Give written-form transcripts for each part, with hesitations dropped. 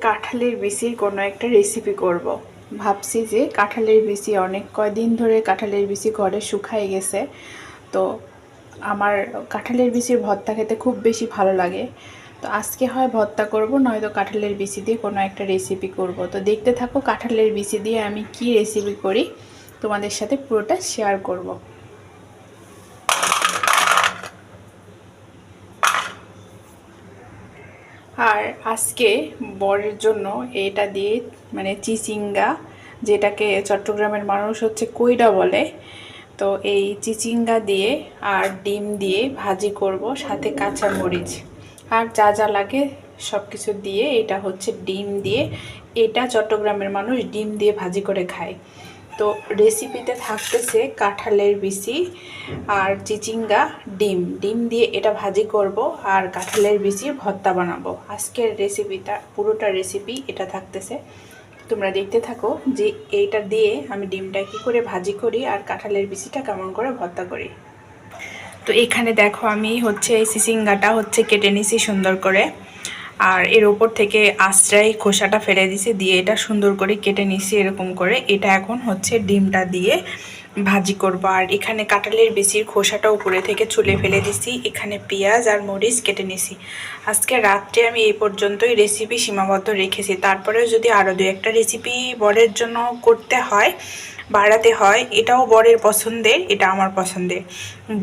কাঁঠালের বিচির কোনো একটা রেসিপি করব। ভাবছি যে কাঁঠালের বিচি অনেক কয়দিন ধরে কাঁঠালের বিচি ঘরে শুকায় গেছে, তো আমার কাঁঠালের বিচির ভর্তা খেতে খুব বেশি ভালো লাগে। তো আজকে হয় ভর্তা করব, নয়তো কাঁঠালের বিচি দিয়ে কোনো একটা রেসিপি করব। তো দেখতে থাকো কাঁঠালের বিচি দিয়ে আমি কি রেসিপি করি, তোমাদের সাথে পুরোটা শেয়ার করব। আর আজকে বরের জন্য এটা দিয়ে মানে চিচিঙ্গা, যেটাকে চট্টগ্রামের মানুষ হচ্ছে কইডা বলে, তো এই চিচিঙ্গা দিয়ে আর ডিম দিয়ে ভাজি করব, সাথে কাঁচা মরিচ আর যা যা লাগে সব কিছু দিয়ে। এটা হচ্ছে ডিম দিয়ে, এটা চট্টগ্রামের মানুষ ডিম দিয়ে ভাজি করে খায়। তো রেসিপিতে থাকতেছে কাঁঠালের বিচি আর চিচিঙ্গা, ডিম দিয়ে এটা ভাজি করব আর কাঁঠালের বিচির ভর্তা বানাবো। আজকের রেসিপিটা পুরোটা রেসিপি এটা থাকতেছে, তোমরা দেখতে থাকো যে এইটা দিয়ে আমি ডিমটা কী করে ভাজি করি আর কাঁঠালের বিচিটা কেমন করে ভর্তা করি। তো এখানে দেখো আমি হচ্ছে এই চিচিঙ্গাটা হচ্ছে কেটে নিছি সুন্দর করে, আর এর ওপর থেকে আশ্রাই খোসাটা ফেলে দিছি, দিয়ে এটা সুন্দর করে কেটে নিছি এরকম করে। এটা এখন হচ্ছে ডিমটা দিয়ে ভাজি করব। আর এখানে কাঁঠালের বিচির খোসাটা উপরে থেকে ছুলে ফেলে দিছি, এখানে পেঁয়াজ আর মরিচ কেটে নিছি। আজকে রাত্রে আমি এই পর্যন্তই রেসিপি সীমাবদ্ধ রেখেছি, তারপরেও যদি আরও দু একটা রেসিপি বরের জন্য করতে হয়, বাড়াতে হয়, এটাও বরের পছন্দের, এটা আমার পছন্দের।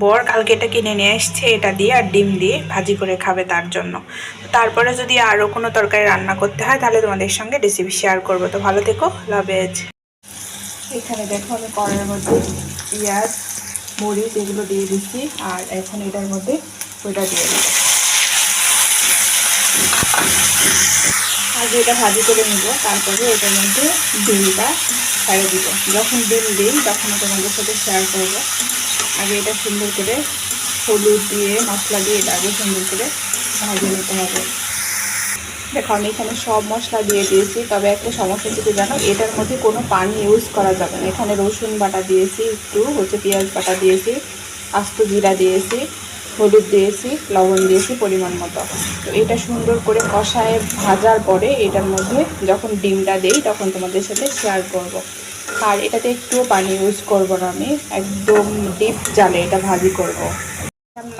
বর কালকে এটা কিনে নিয়ে এসছে, এটা দিয়ে আর ডিম দিয়ে ভাজি করে খাবে তার জন্য। তারপরে যদি আরও কোনো তরকারি রান্না করতে হয় তাহলে তোমাদের সঙ্গে রেসিপি শেয়ার করবো। তো ভালো থেকো, লাভ এজ। এখানে দেখো আমি কড়াইয়ের মধ্যে পেঁয়াজ মরিচ এগুলো দিয়ে দিচ্ছি, আর এখন এটার মধ্যে ওইটা দিয়ে দেবো। আগে এটা ভাজি করে নিব, তারপরে এটার মধ্যে ডিমটা ছেড়ে দিব। যখন ডিম দিই তখন তোমাদের সাথে শেয়ার করব। আগে এটা সুন্দর করে হলুদ দিয়ে মশলা দিয়ে এটা আগে সুন্দর করে ভাজিয়ে নিতে হবে। দেখো আমি এখানে সব মশলা দিয়ে দিয়েছি, তবে একটা সমস্যা যদি জানো, এটার মধ্যে কোনো পানি ইউজ করা যাবে না। এখানে রসুন বাটা দিয়েছি, একটু হচ্ছে পেঁয়াজ বাটা দিয়েছি, আস্ত জিরা দিয়েছি, হলুদ দিয়েছি, লবণ দিয়েছি পরিমাণ মতো। তো এটা সুন্দর করে কষায় ভাজার পরে এটার মধ্যে যখন ডিমটা দেই তখন তোমাদের সাথে শেয়ার করব। আর এটাতে একটুও পানি ইউজ করব না, আমি একদম ডিপ জালে এটা ভাজি করব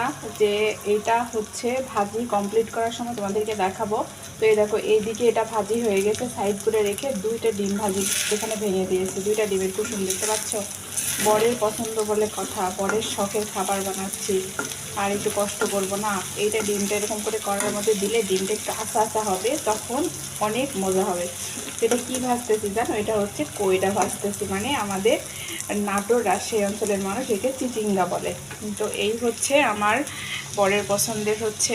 না। যে এটা হচ্ছে ভাজি কমপ্লিট করার সময় তোমাদেরকে দেখাবো। তো এই দেখো এইদিকে এটা ভাজি হয়ে গেছে, সাইড করে রেখে দুইটা ডিম ভাজি এখানে ভেঙে দিয়েছি, দুইটা ডিমের কুসুম দেখতে পাচ্ছ। বরের পছন্দ বলে কথা, বরের শখের খাবার বানাচ্ছি, আর একটু কষ্ট করবো না। এইটা ডিমটা এরকম করে কড়াইয়ের মধ্যে দিলে ডিমটা একটু আস্তে আস্তে হবে, তখন অনেক মজা হবে। এটা কি ভাজতেছি জানো, এটা হচ্ছে কইটা ভাজতেছি, মানে আমাদের নাটোর রাজশাহী অঞ্চলের মানুষ একে চিচিঙ্গা বলে। তো এই হচ্ছে আমার বরের পছন্দের হচ্ছে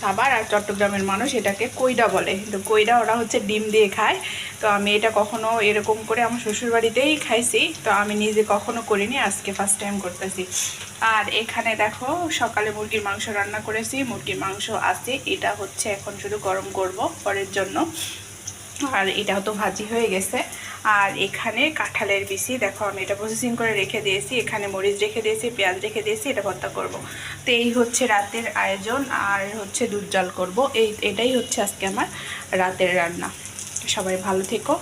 খাবার, আর চট্টগ্রামের মানুষ এটাকে কইডা বলে। তো কইডা ওরা হচ্ছে ডিম দিয়ে খায়। তো আমি এটা কখনো এরকম করে আমার শ্বশুরবাড়িতেই খাইছি, তো আমি নিজে কখনো করিনি, আজকে ফার্স্ট টাইম করতেছি। আর এখানে দেখো সকালে মুরগির মাংস রান্না করেছি, মুরগির মাংস আছে, এটা হচ্ছে এখন শুধু গরম করব পরের জন্য। আর এটাও তো ভাজি হয়ে গেছে। আর এখানে কাঁঠালের বিচি দেখো আমি এটা প্রসেসিং করে রেখে দিয়েছি, এখানে মরিচ রেখে দিয়েছি, পেঁয়াজ রেখে দিয়েছি, এটা ভর্তা করব। তো এই হচ্ছে রাতের আয়োজন। আর হচ্ছে দুধ জাল করব, এটাই হচ্ছে আজকে আমার রাতের রান্না। সবাই ভালো থেকো।